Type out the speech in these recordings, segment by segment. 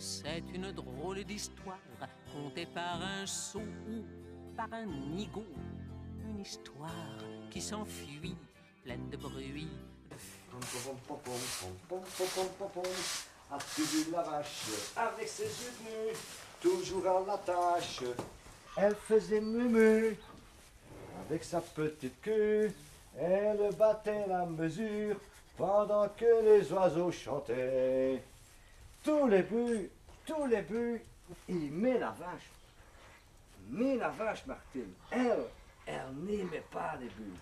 C'est une drôle d'histoire contée par un sot ou par un nigaud. Une histoire qui s'enfuit, pleine de bruit. As-tu vu la vache avec ses yeux nus, toujours à la tâche? Elle faisait mumu avec sa petite queue. Elle battait la mesure pendant que les oiseaux chantaient. Tous les buts, il met la vache. Mais la vache, Martine, elle n'aimait pas les buts.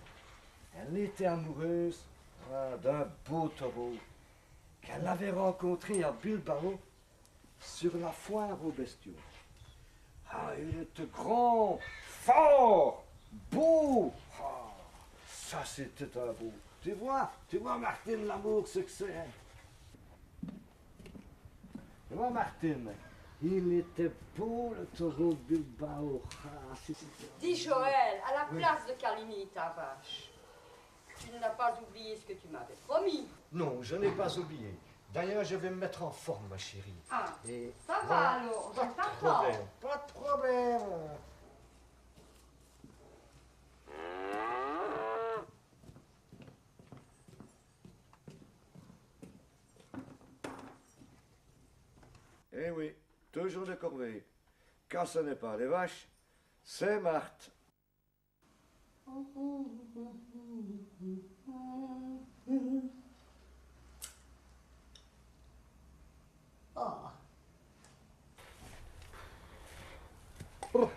Elle était amoureuse d'un beau taureau qu'elle avait rencontré à Bilbao sur la foire aux bestiaux. Ah, il était grand, fort, beau. Ah, ça c'était un beau. Tu vois, Martine, l'amour, ce que c'est. Tu vois, Martine, il était beau le taureau de Bilbao. Ah, Dis Joël, à la place de Calini, ta vache, tu n'as pas oublié ce que tu m'avais promis. Non, je n'ai pas oublié. D'ailleurs, je vais me mettre en forme, ma chérie. Ah, Et ça voilà. va alors, je Pas de t'attends. problème, pas de problème. Eh oui, toujours de corvée. Quand ce n'est pas les vaches, c'est Marthe. Oh. Oh.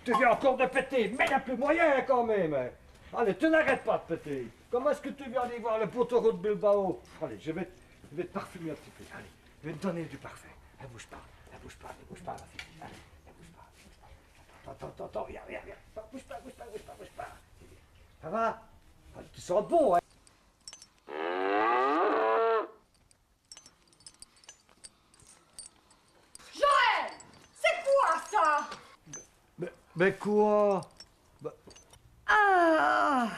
Tu viens encore de péter, mais il n'y a plus moyen quand même. Allez, tu n'arrêtes pas de péter. Comment est-ce que tu viens aller voir le beau taureau de Bilbao? Allez, je vais te parfumer un petit peu. Allez, je vais te donner du parfum. Ne bouge pas, ne bouge pas, ne bouge pas, ma fille. Allez, ne bouge pas, ne bouge pas. Attends, viens. Bouge pas. Ça va? Allez, tu sens bon, hein? Joël, c'est quoi ça? Mais quoi? Ah!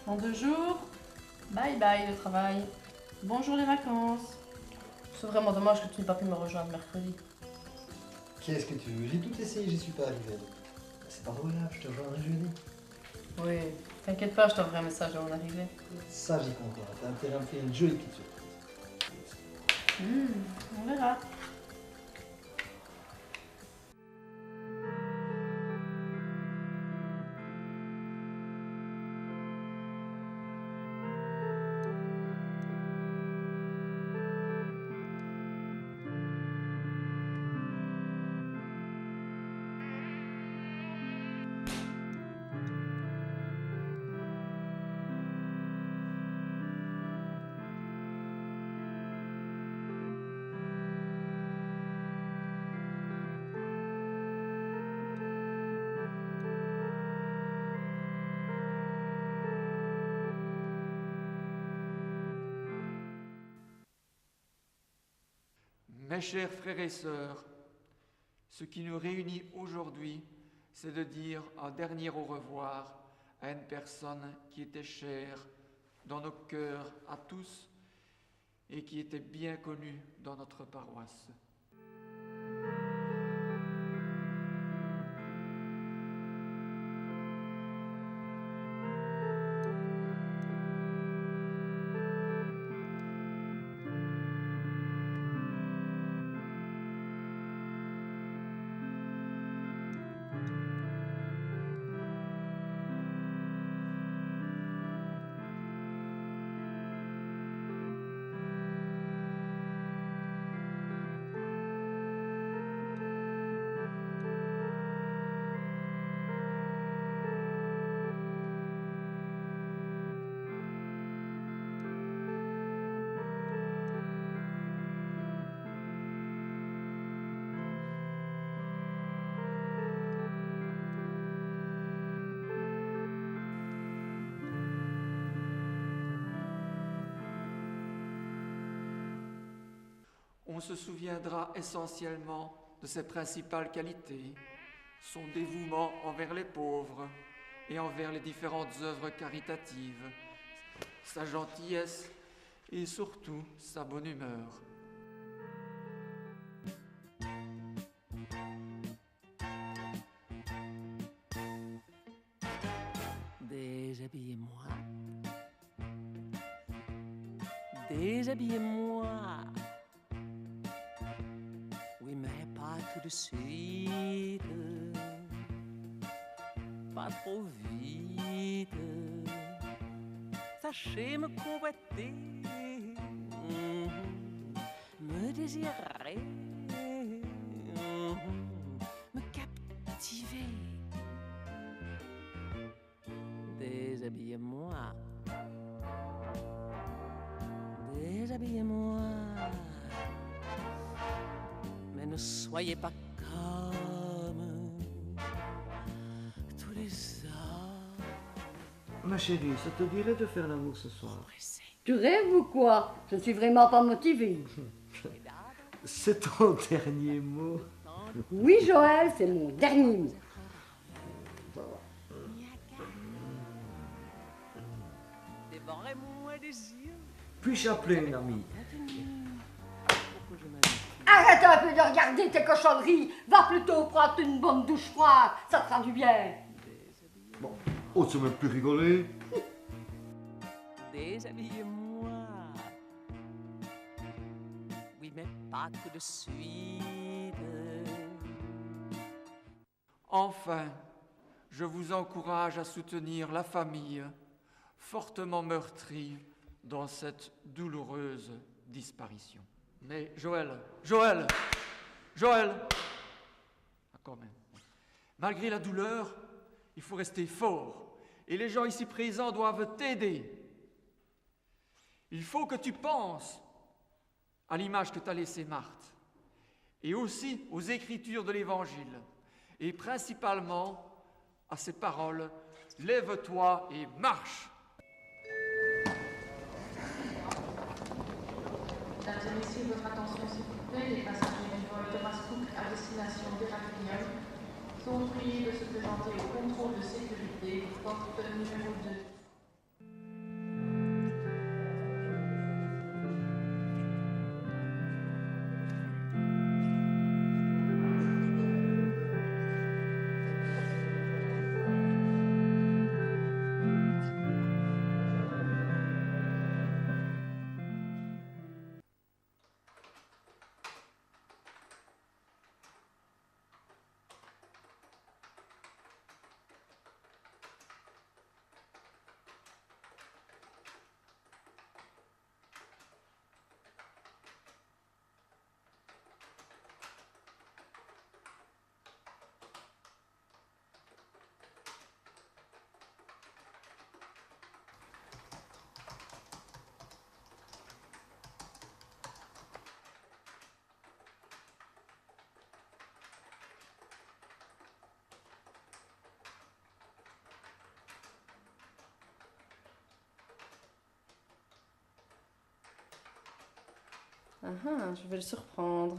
Dans 2 jours, bye bye le travail. Bonjour les vacances. C'est vraiment dommage que tu n'aies pas pu me rejoindre mercredi. Qu'est-ce que tu veux? J'ai tout essayé, j'y suis pas arrivé. C'est pas grave, je te rejoindrai jeudi. Oui, t'inquiète pas, je t'enverrai un message à mon arrivée. Ça, j'y comprends. T'as intérêt à me faire une jolie petite surprise. On verra. Mes chers frères et sœurs, ce qui nous réunit aujourd'hui, c'est de dire un dernier au revoir à une personne qui était chère dans nos cœurs à tous et qui était bien connue dans notre paroisse. on se souviendra essentiellement de ses principales qualités, son dévouement envers les pauvres et envers les différentes œuvres caritatives, sa gentillesse et surtout sa bonne humeur. Déshabillez-moi. Déshabillez-moi. Oui, mais pas tout de suite. Pas trop vite. Sachez me convoiter. Me désirer. Me captiver. Déshabillez-moi. Déshabillez-moi. Mais ne soyez pas comme tous les hommes. Ma chérie, ça te dirait de faire l'amour ce soir? Tu rêves ou quoi? Je ne suis vraiment pas motivée. C'est ton dernier mot. Oui, Joël, c'est mon dernier mot. Dévorez-moi des yeux. Puis-je appeler une amie? Arrête un peu de regarder tes cochonneries. Va plutôt prendre une bonne douche froide. Ça te fera du bien. Bon, oh, tu m'as plus rigolé. Déshabillez-moi. Oui, mais pas tout de suite. Enfin, je vous encourage à soutenir la famille fortement meurtrie dans cette douloureuse disparition. Mais Joël, ah, quand même. Malgré la douleur, il faut rester fort et les gens ici présents doivent t'aider. Il faut que tu penses à l'image que t'a laissée Marthe et aussi aux écritures de l'Évangile et principalement à ces paroles « Lève-toi et marche !» Mesdames et messieurs, votre attention s'il vous plaît, les passagers du vol Thomas Cook à destination d'Héraklion sont priés de se présenter au contrôle de sécurité, porte numéro 2. Je vais le surprendre.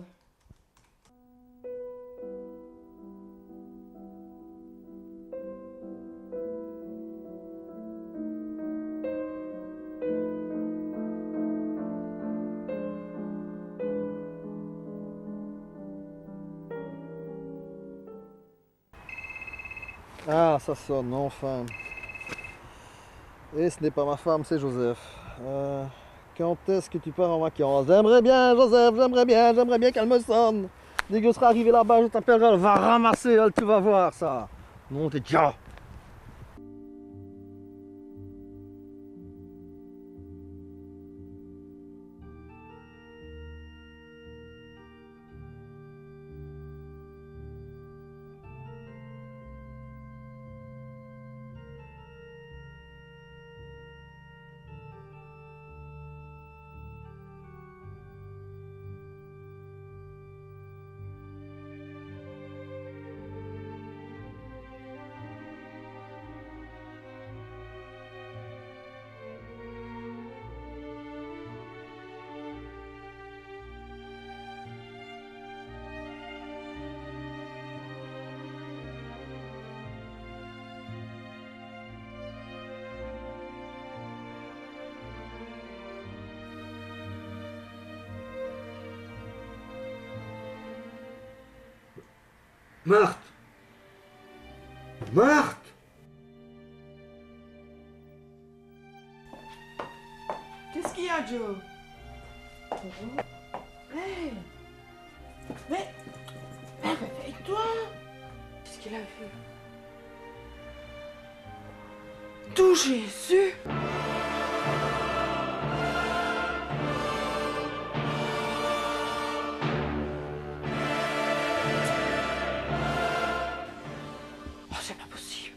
Ah, ça sonne, enfin. Et ce n'est pas ma femme, c'est Joseph. Quand est-ce que tu pars en vacances? J'aimerais bien, Joseph, j'aimerais bien qu'elle me sonne. Dès que je serai arrivé là-bas, je t'appellerai, elle va ramasser, elle, tu vas voir ça. Non, t'es déjà. Marthe! Marthe! Qu'est-ce qu'il y a, Joe? Hey! Mais réveille-toi! Qu'est-ce qu'il a vu? Tout Jésus! Oh, c'est pas possible!